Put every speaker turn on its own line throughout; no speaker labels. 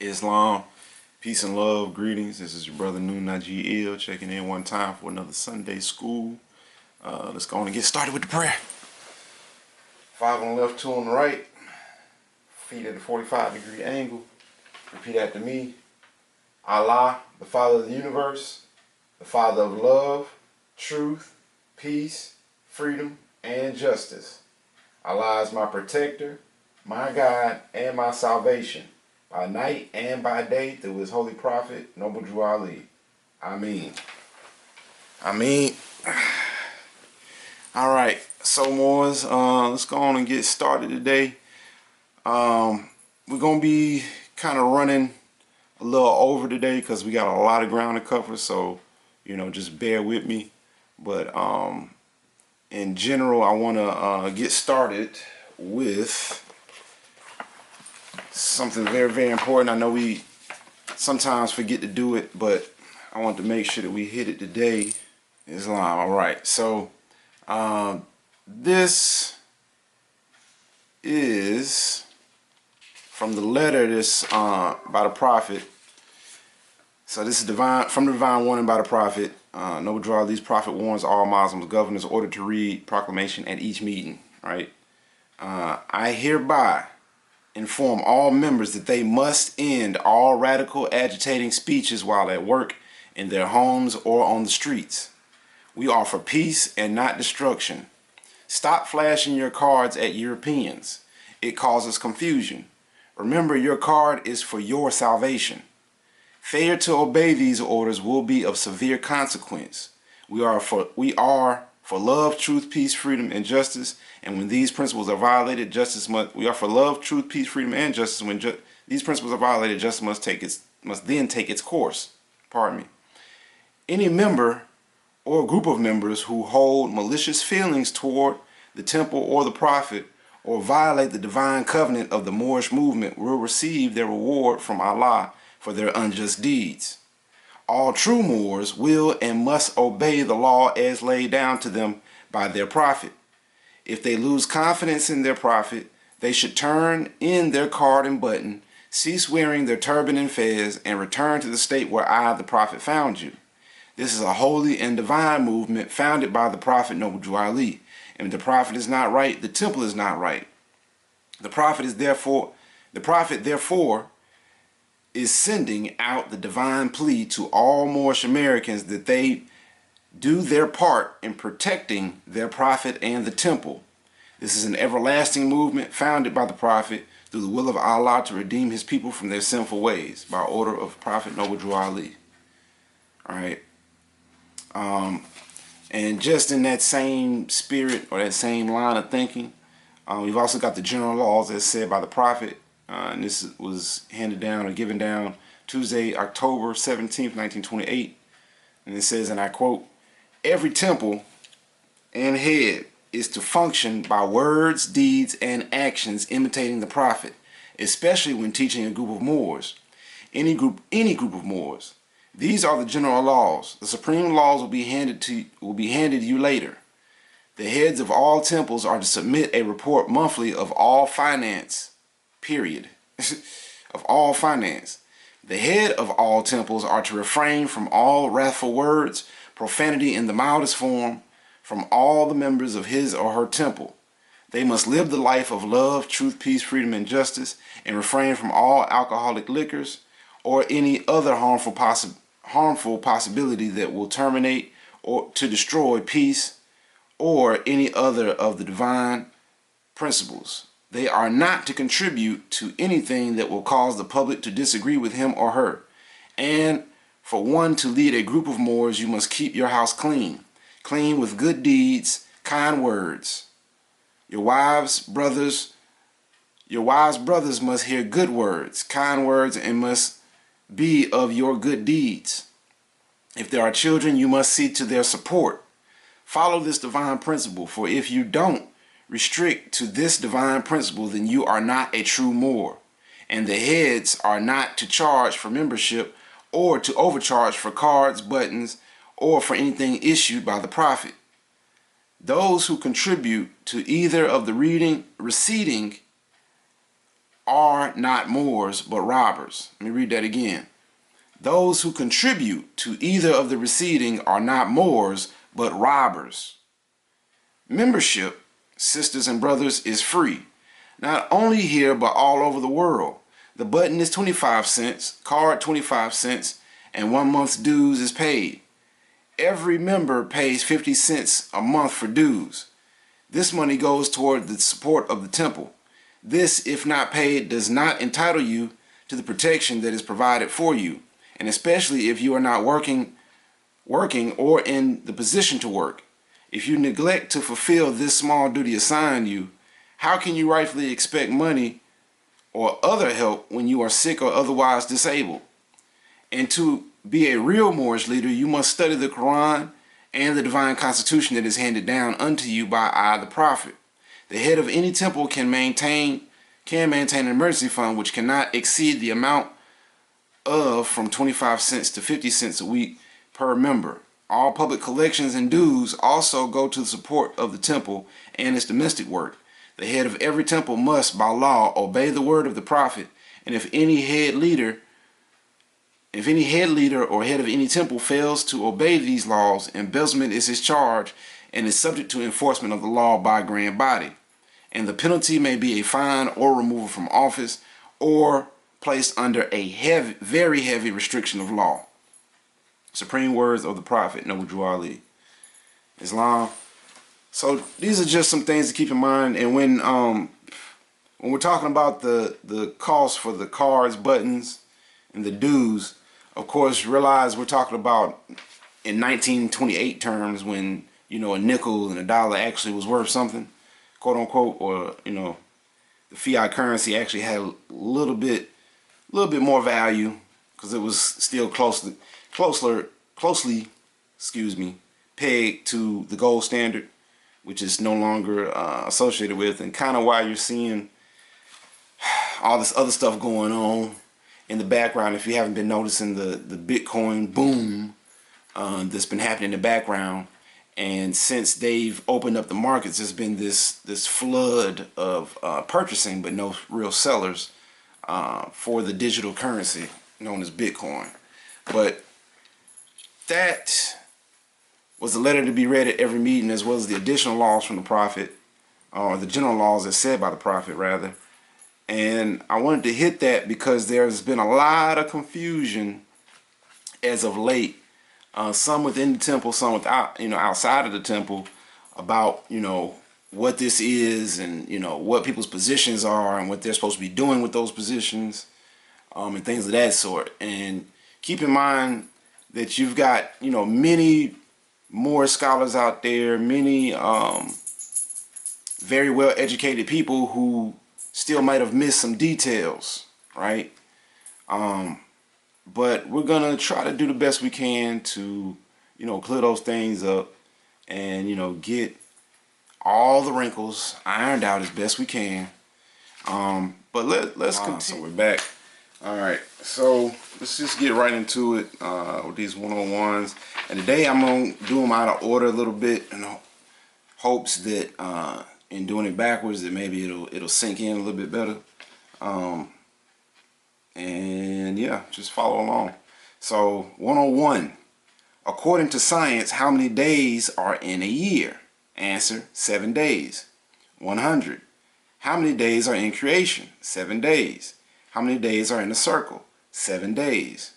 Islam, peace and love, greetings. This is your brother Nagi checking in one time for another Sunday school. Let's go on and get started with the prayer. 5 on the left, 2 on the right. Feet at a 45-degree angle. Repeat after me. Allah, the Father of the universe, the Father of love, truth, peace, freedom, and justice. Allah is my protector, my God, and my salvation, by night and by day, through his holy prophet, Noble Drew Ali. Ameen. Ameen. All right, so Moors, let's go on and get started today. We're going to be kind of running a little over today because we got a lot of ground to cover, so, you know, just bear with me. But in general, I want to get started with something very, very important. I know we sometimes forget to do it, but I want to make sure that we hit it today. Islam. All right, so this is from the letter that's by the prophet. So this is from the divine warning by the prophet. Noble Drew Ali's prophet warns all Muslims, governors, ordered to read proclamation at each meeting. Right? I hereby inform all members that they must end all radical agitating speeches while at work, in their homes, or on the streets. We offer peace and not destruction. Stop flashing your cards at Europeans. It causes confusion. Remember, your card is for your salvation. Failure to obey these orders will be of severe consequence. We are for love, truth, peace, freedom, and justice. And when these principles are violated, we are for love, truth, peace, freedom, and justice. When these principles are violated, justice must then take its course. Pardon me. Any member or group of members who hold malicious feelings toward the temple or the prophet, or violate the divine covenant of the Moorish movement, will receive their reward from Allah for their unjust deeds. All true Moors will and must obey the law as laid down to them by their prophet. If they lose confidence in their prophet, they should turn in their card and button, cease wearing their turban and fez, and return to the state where I, the prophet, found you. This is a holy and divine movement founded by the prophet Noble Drew Ali. And if the prophet is not right, the temple is not right. The prophet therefore is sending out the divine plea to all Moorish Americans that they do their part in protecting their prophet and the temple. This is an everlasting movement founded by the prophet through the will of Allah to redeem his people from their sinful ways, by order of Prophet Noble Drew Ali. All right. And just in that same spirit or that same line of thinking, we've also got the general laws as said by the prophet. And this was handed down or given down Tuesday, October 17th, 1928. And it says, and I quote, "Every temple and head is to function by words, deeds, and actions imitating the prophet, especially when teaching a group of Moors, any group of Moors. These are the general laws. The supreme laws will be handed to you later. The heads of all temples are to submit a report monthly of all finance, period, of all finance. The head of all temples are to refrain from all wrathful words, profanity in the mildest form, from all the members of his or her temple. They must live the life of love, truth, peace, freedom, and justice, and refrain from all alcoholic liquors or any other harmful possibility that will terminate or to destroy peace or any other of the divine principles. They are not to contribute to anything that will cause the public to disagree with him or her. And for one to lead a group of Moors, you must keep your house clean with good deeds, kind words. Your wives' brothers must hear good words, kind words, and must be of your good deeds. If there are children, you must see to their support. Follow this divine principle, for if you don't restrict to this divine principle, then you are not a true Moor, and the heads are not to charge for membership or to overcharge for cards, buttons, or for anything issued by the prophet. Those who contribute to either of the receding are not Moors, but robbers. Let me read that again. Those who contribute to either of the preceding are not Moors, but robbers. Membership, sisters and brothers, is free, not only here, but all over the world. The button is 25 cents, card 25 cents, and 1 month's dues is paid. Every member pays 50 cents a month for dues. This money goes toward the support of the temple. This, if not paid, does not entitle you to the protection that is provided for you, and especially if you are not working or in the position to work. If you neglect to fulfill this small duty assigned you, how can you rightfully expect money or other help when you are sick or otherwise disabled? And to be a real Moorish leader, you must study the Quran and the divine constitution that is handed down unto you by I, the Prophet. The head of any temple can maintain an emergency fund which cannot exceed the amount of from 25 cents to 50 cents a week per member. All public collections and dues also go to the support of the temple and its domestic work. The head of every temple must, by law, obey the word of the Prophet, and if any head leader or head of any temple fails to obey these laws, embezzlement is his charge and is subject to enforcement of the law by grand body. And the penalty may be a fine or removal from office or placed under a very heavy restriction of law. Supreme words of the Prophet, Nagi Ali. Islam. So these are just some things to keep in mind. And when we're talking about the cost for the cards, buttons, and the dues, of course, realize we're talking about in 1928 terms when, you know, a nickel and a dollar actually was worth something, quote unquote, or, you know, the fiat currency actually had a little bit more value because it was still closely, pegged to the gold standard, which is no longer associated with, and kind of why you're seeing all this other stuff going on in the background. If you haven't been noticing the Bitcoin boom that's been happening in the background, and since they've opened up the markets, there's been this flood of purchasing but no real sellers for the digital currency known as Bitcoin. But that was the letter to be read at every meeting, as well as the additional laws from the Prophet, or the general laws as said by the Prophet rather. And I wanted to hit that because there's been a lot of confusion as of late, some within the temple, some without, outside of the temple, about, what this is and, what people's positions are and what they're supposed to be doing with those positions, and things of that sort. And keep in mind that you've got, many more scholars out there, many very well educated people who still might have missed some details, right? But we're gonna try to do the best we can to, clear those things up and, get all the wrinkles ironed out as best we can. But let's continue. So we're back. All right, so let's just get right into it with these 101s. And today I'm gonna do them out of order a little bit, in hopes that in doing it backwards that maybe it'll sink in a little bit better. And yeah, just follow along. So 101. According to science, how many days are in a year? Answer: 7 days. 100. How many days are in creation? 7 days. How many days are in a circle? 7 days.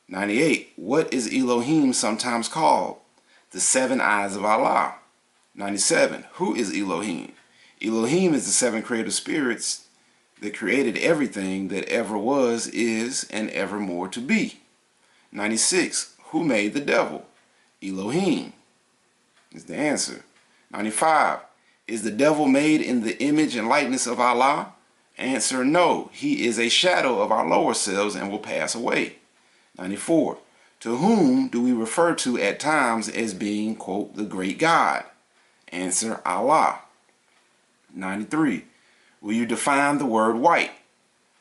98. What is Elohim sometimes called? The 7 eyes of Allah. 97. Who is Elohim? Elohim is the 7 creative spirits that created everything that ever was, is, and evermore to be. 96. Who made the devil? Elohim is the answer. 95. Is the devil made in the image and likeness of Allah? Answer: no. He is a shadow of our lower selves and will pass away. 94. To whom do we refer to at times as being, quote, the great God? Answer: Allah. 93. Will you define the word white?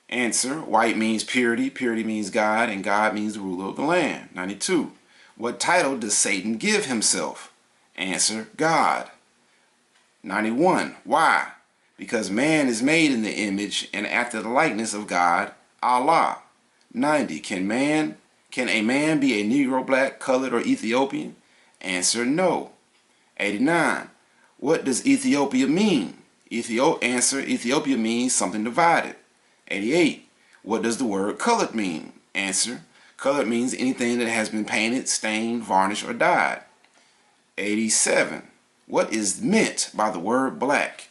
Answer: white means purity, purity means God, and God means the ruler of the land. 92. What title does Satan give himself? Answer: God. 91. Why? because man is made in the image and after the likeness of God, Allah. 90. Can a man be a Negro, black, colored, or Ethiopian? Answer, no. 89. What does Ethiopia mean? Answer, Ethiopia means something divided. 88. What does the word colored mean? Answer, colored means anything that has been painted, stained, varnished, or dyed. 87. What is meant by the word black?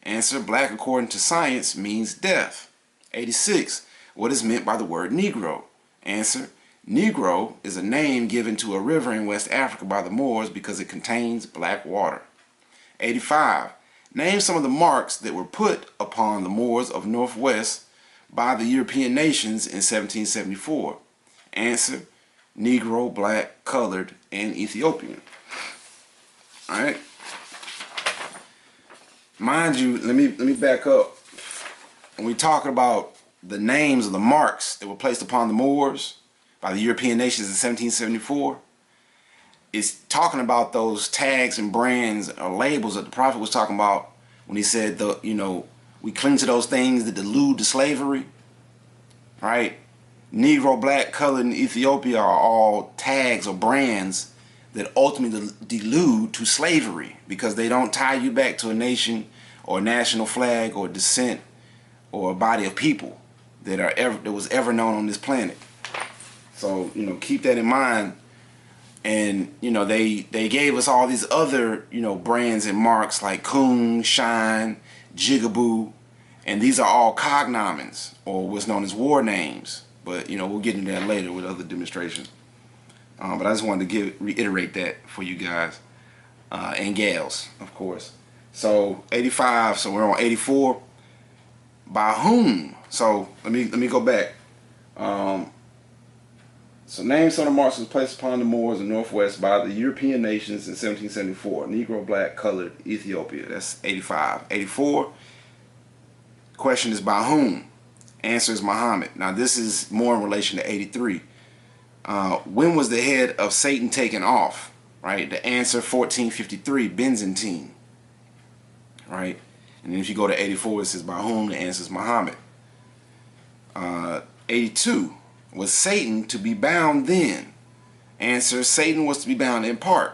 Answer, black according to science means death. 86. What is meant by the word Negro? Answer, Negro is a name given to a river in West Africa by the Moors because it contains black water. 85. Name some of the marks that were put upon the Moors of Northwest by the European nations in 1774. Answer, Negro, black, colored, and Ethiopian. Alright. Mind you, let me back up. When we talk about the names of the marks that were placed upon the Moors by the European nations in 1774, it's talking about those tags and brands or labels that the prophet was talking about when he said, we cling to those things that delude to slavery, right? Negro, black, colored, and Ethiopia are all tags or brands that ultimately delude to slavery because they don't tie you back to a nation or a national flag or descent or a body of people that was ever known on this planet. So, keep that in mind. And, they gave us all these other, brands and marks like Coon, Shine, Jigaboo, and these are all cognomens or what's known as war names. But, we'll get into that later with other demonstrations. But I just wanted to reiterate that for you guys and gals, of course. So 85. So we're on 84. By whom? So let me go back. So name some of the marks was placed upon the Moors in the Northwest by the European nations in 1774. Negro, black, colored, Ethiopia. That's 85. 84. Question is by whom? Answer is Muhammad. Now this is more in relation to 83. When was the head of Satan taken off? Right. The answer 1453. Byzantine. Right. And then if you go to 84, it says by whom? The answer is Muhammad. 82. Was Satan to be bound then? Answer, Satan was to be bound in part.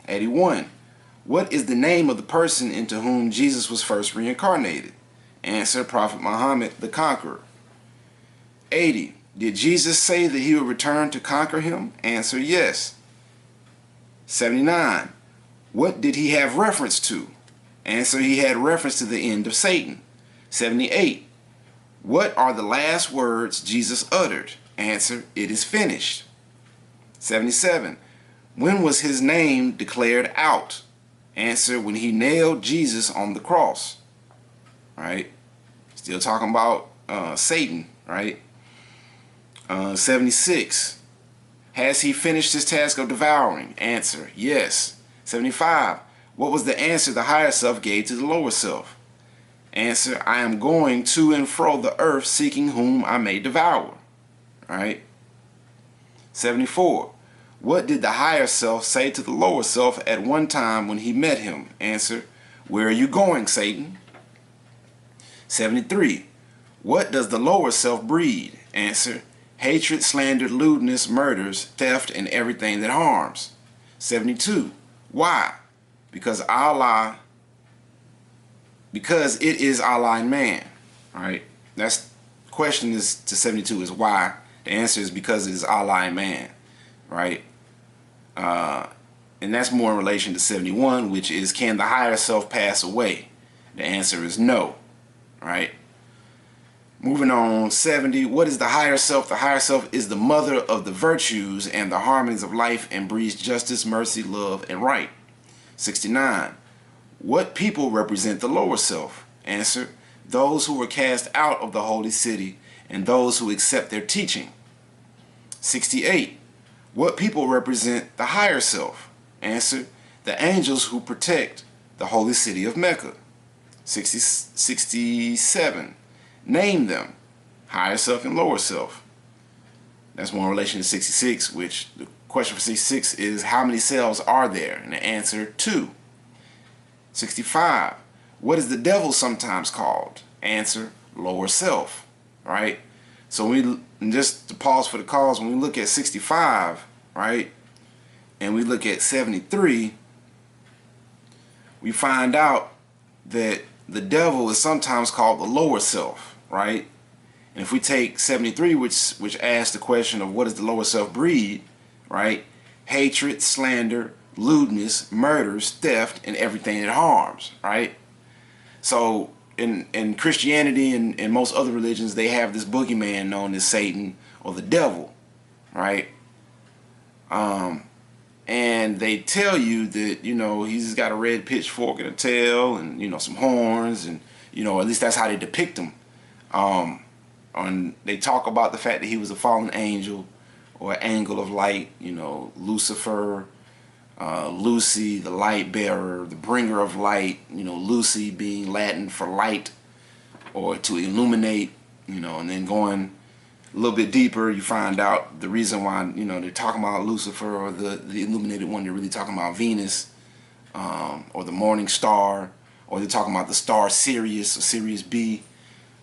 81. What is the name of the person into whom Jesus was first reincarnated? Answer, Prophet Muhammad the Conqueror. 80. Did Jesus say that he would return to conquer him? Answer, yes. 79. What did he have reference to? Answer, he had reference to the end of Satan. 78. What are the last words Jesus uttered? Answer, it is finished. 77. When was his name declared out? Answer, when he nailed Jesus on the cross. Right? Still talking about Satan, right? 76. Has he finished his task of devouring? Answer, yes. 75. What was the answer the higher self gave to the lower self? Answer, I am going to and fro the earth seeking whom I may devour. Right? 74. What did the higher self say to the lower self at one time when he met him? Answer, where are you going, Satan? 73. What does the lower self breed? Answer, hatred, slander, lewdness, murders, theft, and everything that harms. 72. Why? Because it is Allah and man. Right? That's question is to 72 is why. The answer is because it is Allah and man. Right? And that's more in relation to 71, which is can the higher self pass away? The answer is no. Right? Moving on, 70. What is the higher self? The higher self is the mother of the virtues and the harmonies of life and breeds justice, mercy, love, and right. 69. What people represent the lower self? Answer, those who were cast out of the holy city and those who accept their teaching. 68. What people represent the higher self? Answer, the angels who protect the holy city of Mecca. 67. Name them, higher self and lower self. That's more in relation to 66, which the question for 66 is how many selves are there? And the answer, 2. 65. What is the devil sometimes called? Answer, lower self, right? So just to pause for the cause, when we look at 65, right, and we look at 73, we find out that the devil is sometimes called the lower self, right? And if we take 73, which asks the question of what does the lower self breed, right? Hatred, slander, lewdness, murders, theft, and everything that harms, right? So in Christianity and most other religions, they have this boogeyman known as Satan or the devil, right? And they tell you that, you know, he's got a red pitchfork and a tail and, you know, some horns, and, you know, at least that's how they depict him. They talk about the fact that he was a fallen angel or angel of light, you know, Lucifer, Lucy, the light bearer, the bringer of light, you know, Lucy being Latin for light or to illuminate, you know, and then going a little bit deeper, you find out the reason why, you know, they're talking about Lucifer or the illuminated one, they're really talking about Venus, or the morning star, or they're talking about the star Sirius or Sirius B,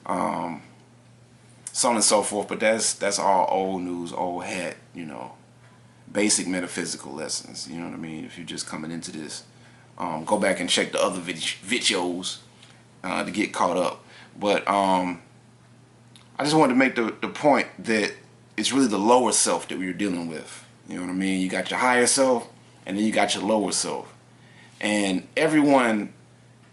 so on and so forth. But that's all old news, old hat, you know. Basic metaphysical lessons, you know what I mean? If you're just coming into this, go back and check the other videos to get caught up. But I just wanted to make the point that it's really the lower self that we're dealing with. You know what I mean? You got your higher self, and then you got your lower self. And everyone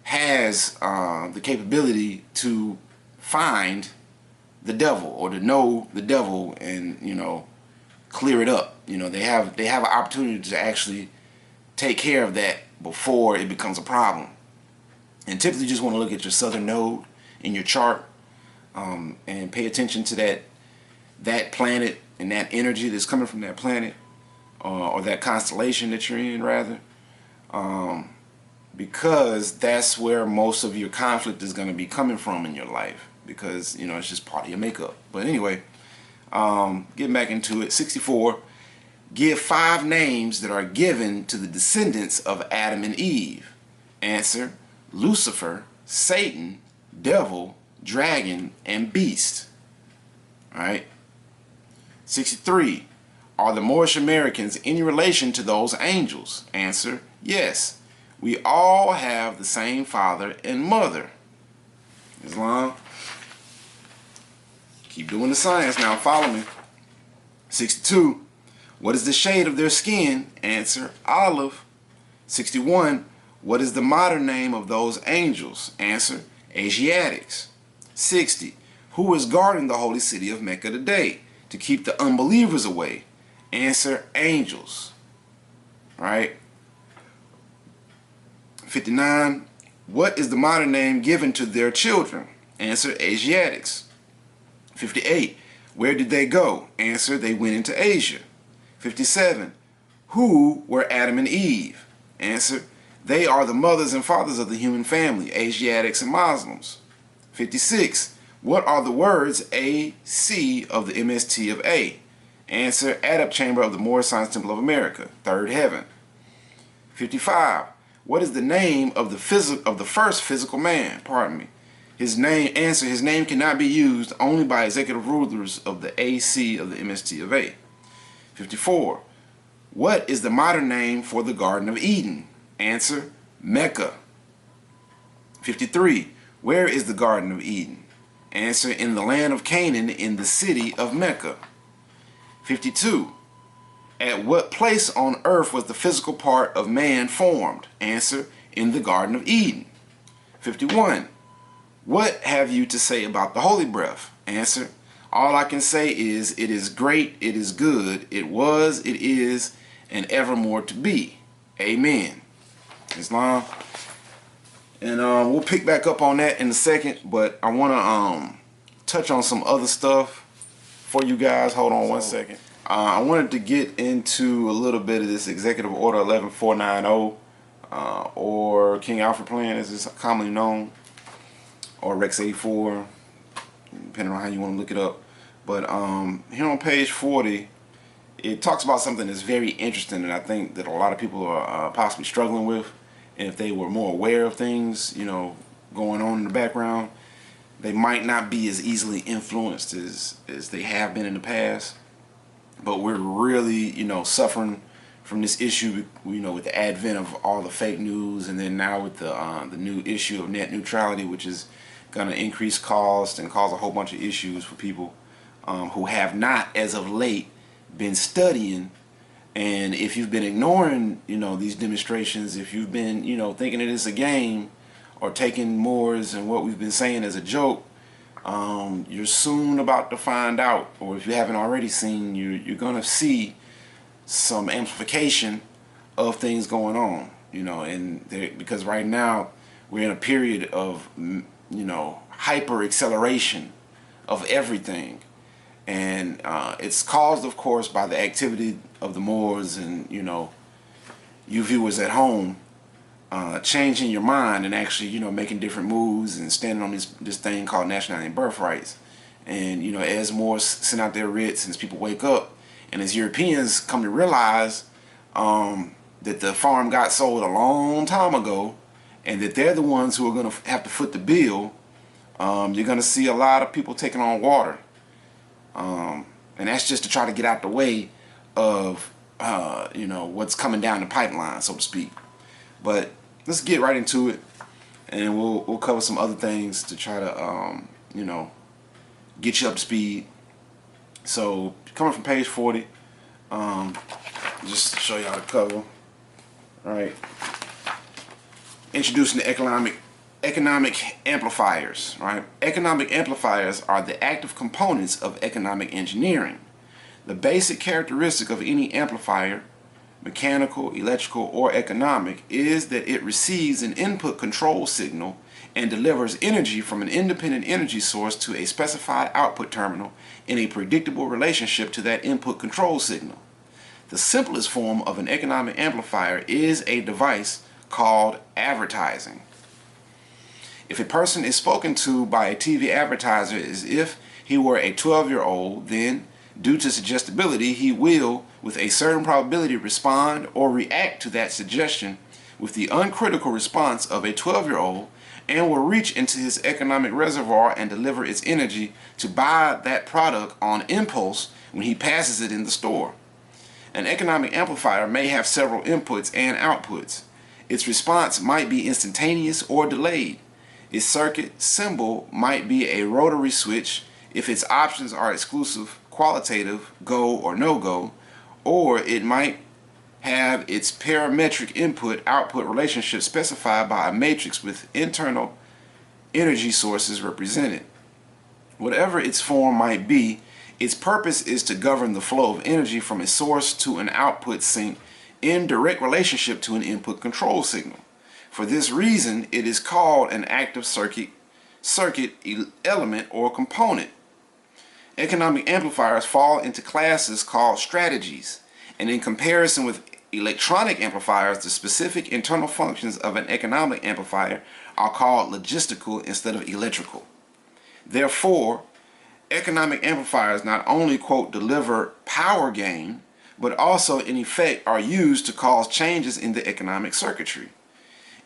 has the capability to find the devil or to know the devil and, you know, clear it up. You know, they have an opportunity to actually take care of that before it becomes a problem. And typically you just want to look at your southern node in your chart, and pay attention to that planet and that energy that's coming from that planet, or that constellation that you're in, rather, because that's where most of your conflict is going to be coming from in your life, because, you know, it's just part of your makeup. But anyway, getting back into it, 64, give 5 names that are given to the descendants of Adam and Eve. Answer, Lucifer, Satan, devil, dragon, and beast. Alright. 63, are the Moorish Americans any relation to those angels? Answer, yes. We all have the same father and mother. Islam. Keep doing the science now, follow me. 62, what is the shade of their skin? Answer, olive. 61, what is the modern name of those angels? Answer, Asiatics. 60, who is guarding the holy city of Mecca today to keep the unbelievers away? Answer, angels. Right? 59, what is the modern name given to their children? Answer, Asiatics. 58, where did they go? Answer, they went into Asia. 57, who were Adam and Eve? Answer, they are the mothers and fathers of the human family, Asiatics and Muslims. 56, what are the words A, C of the MST of A? Answer, adept chamber of the Moorish Science Temple of America, third heaven. 55, what is the name of the first physical man? Pardon me. His name, answer, his name cannot be used only by executive rulers of the AC of the MST of A. 54, what is the modern name for the Garden of Eden? Answer, Mecca. 53, where is the Garden of Eden? Answer, in the land of Canaan, in the city of Mecca. 52, at what place on earth was the physical part of man formed? Answer, in the Garden of Eden. 51, what have you to say about the holy breath? Answer, all I can say is it is great, it is good, it was, it is, and evermore to be. Amen. Islam. And we'll pick back up on that in a second, but I want to touch on some other stuff for you guys. Hold on one second. I wanted to get into a little bit of this Executive Order 11490, or King Alfred Plan as it's commonly known, or Rex 84, depending on how you want to look it up. But here on page 40, it talks about something that's very interesting, and I think that a lot of people are possibly struggling with. And if they were more aware of things, you know, going on in the background, they might not be as easily influenced as they have been in the past. But we're really, suffering from this issue, with the advent of all the fake news, and then now with the new issue of net neutrality, which is going to increase cost and cause a whole bunch of issues for people who have not, as of late, been studying. And if you've been ignoring, these demonstrations, if you've been, thinking it is a game, or taking Moors and what we've been saying as a joke, you're soon about to find out, or if you haven't already seen, you're going to see some amplification of things going on, and because right now we're in a period of, hyper acceleration of everything. And it's caused, of course, by the activity of the Moors and, you viewers at home, changing your mind and actually, making different moves and standing on this thing called nationality and birthrights. And, as Moors send out their writs and as people wake up, and as Europeans come to realize that the farm got sold a long time ago, and that they're the ones who are going to have to foot the bill, you're going to see a lot of people taking on water. And that's just to try to get out the way of, what's coming down the pipeline, so to speak. But let's get right into it, and we'll cover some other things to try to, get you up to speed. So, coming from page 40, just to show y'all the cover. All right. Introducing the economic amplifiers, right? Economic amplifiers are the active components of economic engineering. The basic characteristic of any amplifier, mechanical, electrical, or economic, is that it receives an input control signal and delivers energy from an independent energy source to a specified output terminal in a predictable relationship to that input control signal. The simplest form of an economic amplifier is a device called advertising. If a person is spoken to by a TV advertiser as if he were a 12-year-old, then, due to suggestibility, he will, with a certain probability, respond or react to that suggestion with the uncritical response of a 12-year-old, and will reach into his economic reservoir and deliver its energy to buy that product on impulse when he passes it in the store. An economic amplifier may have several inputs and outputs. Its response might be instantaneous or delayed. Its circuit symbol might be a rotary switch if its options are exclusive, qualitative, go or no-go, or it might have its parametric input-output relationship specified by a matrix with internal energy sources represented. Whatever its form might be, its purpose is to govern the flow of energy from a source to an output sink in direct relationship to an input control signal. For this reason, it is called an active circuit element or component. Economic amplifiers fall into classes called strategies, and in comparison with electronic amplifiers, the specific internal functions of an economic amplifier are called logistical instead of electrical. Therefore, economic amplifiers not only, quote, deliver power gain, but also in effect are used to cause changes in the economic circuitry.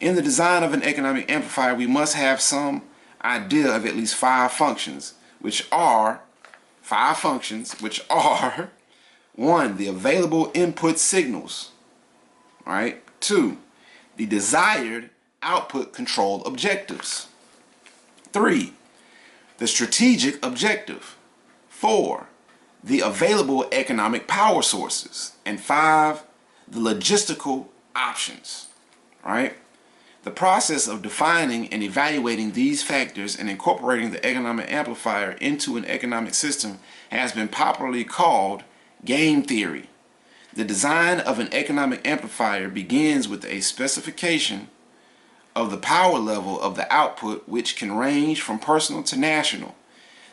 In the design of an economic amplifier, we must have some idea of at least five functions, which are 1. The available input signals, right? 2. The desired output control objectives. 3. The strategic objective. 4. The available economic power sources. And 5. The logistical options, right? The process of defining and evaluating these factors and incorporating the economic amplifier into an economic system has been popularly called game theory. The design of an economic amplifier begins with a specification of the power level of the output, which can range from personal to national.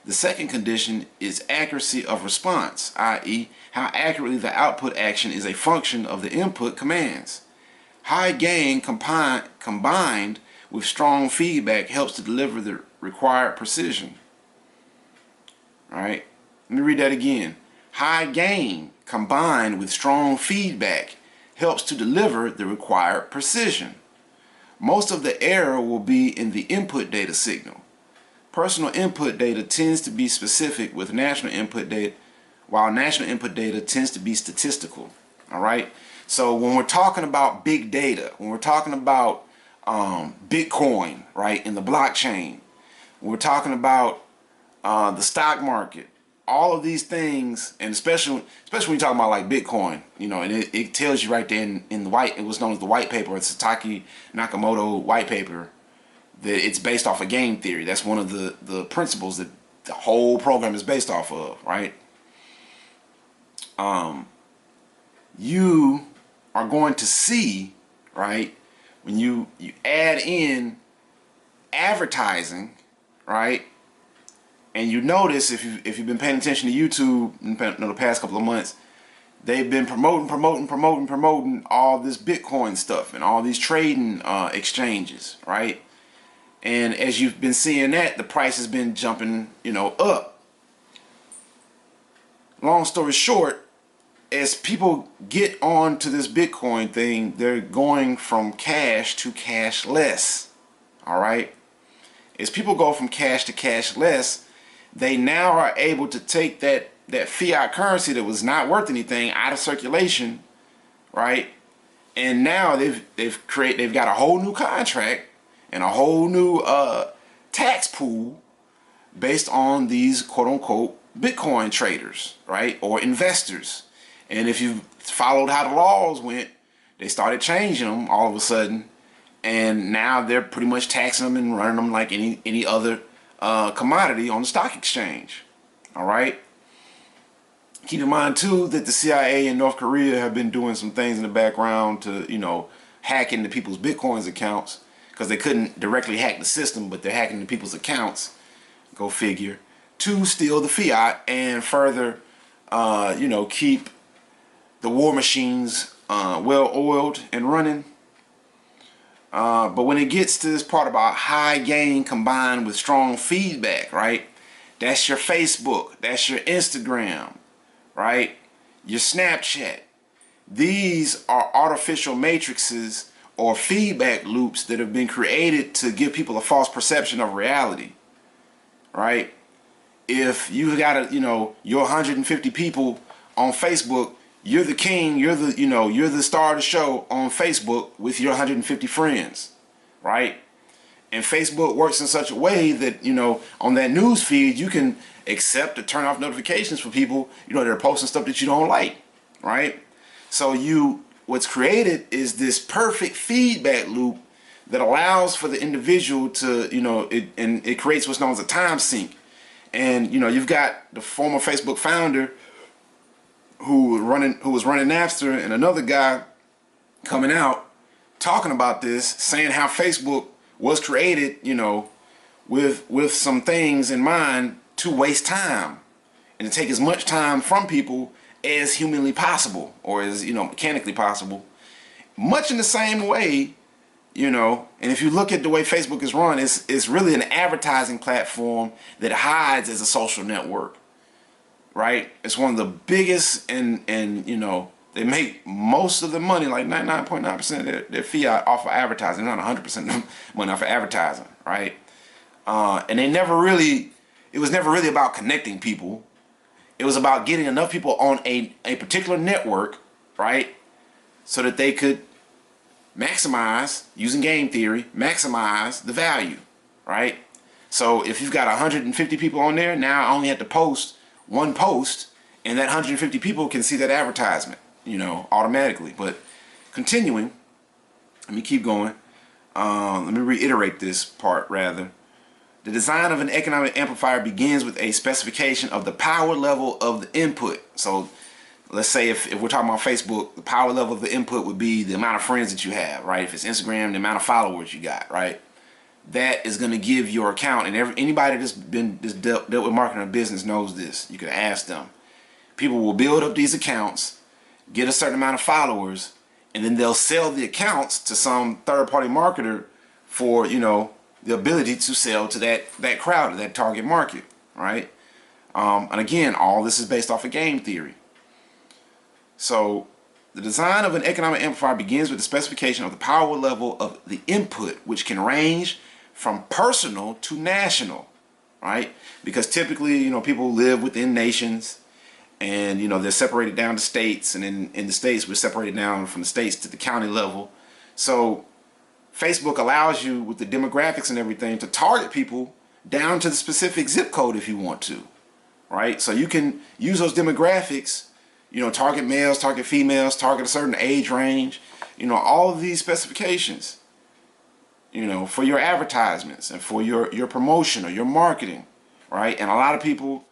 The second condition is accuracy of response, i.e., how accurately the output action is a function of the input commands. High gain combined with strong feedback helps to deliver the required precision. All right, let me read that again. High gain combined with strong feedback helps to deliver the required precision. most of the error will be in the input data signal. Personal input data tends to be specific with national input data, while national input data tends to be statistical. All right. So when we're talking about big data, when we're talking about Bitcoin, right, in the blockchain, when we're talking about the stock market, all of these things, and especially when you're talking about like Bitcoin, you know, and it tells you right there in the white, it was known as the white paper, or Satoshi Nakamoto white paper, that it's based off of game theory. That's one of the principles that the whole program is based off of, right? You are going to see, right, when you add in advertising, right, and you notice if you've been paying attention to YouTube in the past couple of months, they've been promoting all this Bitcoin stuff and all these trading exchanges, right? And as you've been seeing that, the price has been jumping, you know, up. Long story short, as people get on to this Bitcoin thing, they're going from cash to cashless. All right? As people go from cash to cashless, they now are able to take that fiat currency that was not worth anything out of circulation, right? And now they've got a whole new contract and a whole new tax pool based on these quote-unquote Bitcoin traders, right, or investors. And if you followed how the laws went, they started changing them all of a sudden, and now they're pretty much taxing them and running them like any other commodity on the stock exchange. All right. Keep in mind too that the CIA in North Korea have been doing some things in the background to, you know, hack into people's Bitcoins accounts, because they couldn't directly hack the system, but they're hacking into people's accounts, go figure, to steal the fiat and further, you know, keep the war machines well oiled and running. But when it gets to this part about high gain combined with strong feedback, right? That's your Facebook, that's your Instagram, right? Your Snapchat. These are artificial matrices or feedback loops that have been created to give people a false perception of reality, right? If you got your 150 people on Facebook, you're the king, you're the star of the show on Facebook with your 150 friends, right? And Facebook works in such a way that, you know, on that news feed, you can accept or turn off notifications for people, you know, that are posting stuff that you don't like, right? So what's created is this perfect feedback loop that allows for the individual to, you know, it creates what's known as a time sink. And, you know, you've got the former Facebook founder who was running Napster, and another guy coming out talking about this, saying how Facebook was created, you know, with some things in mind to waste time and to take as much time from people as humanly possible, or as, you know, mechanically possible. Much in the same way, you know, and if you look at the way Facebook is run, it's really an advertising platform that hides as a social network, right? It's one of the biggest, and you know, they make most of the money, like 99.9% of their fiat, off of advertising, not 100% of the money off of advertising, right? And it was never really about connecting people. It was about getting enough people on a particular network, right, so that they could maximize, using game theory, maximize the value, right? So if you've got 150 people on there, now I only have to post one post, and that 150 people can see that advertisement, you know, automatically. But continuing, let me keep going. Let me reiterate this part rather. The design of an economic amplifier begins with a specification of the power level of the input. So let's say if we're talking about Facebook, the power level of the input would be the amount of friends that you have, right? If it's Instagram, the amount of followers you got, right? That is going to give your account, and anybody that's dealt with marketing or business knows this. You can ask them. People will build up these accounts, get a certain amount of followers, and then they'll sell the accounts to some third-party marketer for, you know, the ability to sell to that crowd, to that target market, right? And again, all this is based off of game theory. So The design of an economic amplifier begins with the specification of the power level of the input, which can range from personal to national, right? Because typically, you know, people live within nations, and, you know, they're separated down to states, and in the states, we're separated down from the states to the county level. So Facebook allows you, with the demographics and everything, to target people down to the specific zip code if you want to, right? So you can use those demographics, you know, target males, target females, target a certain age range, you know, all of these specifications, you know, for your advertisements and for your promotion or your marketing, right? And a lot of people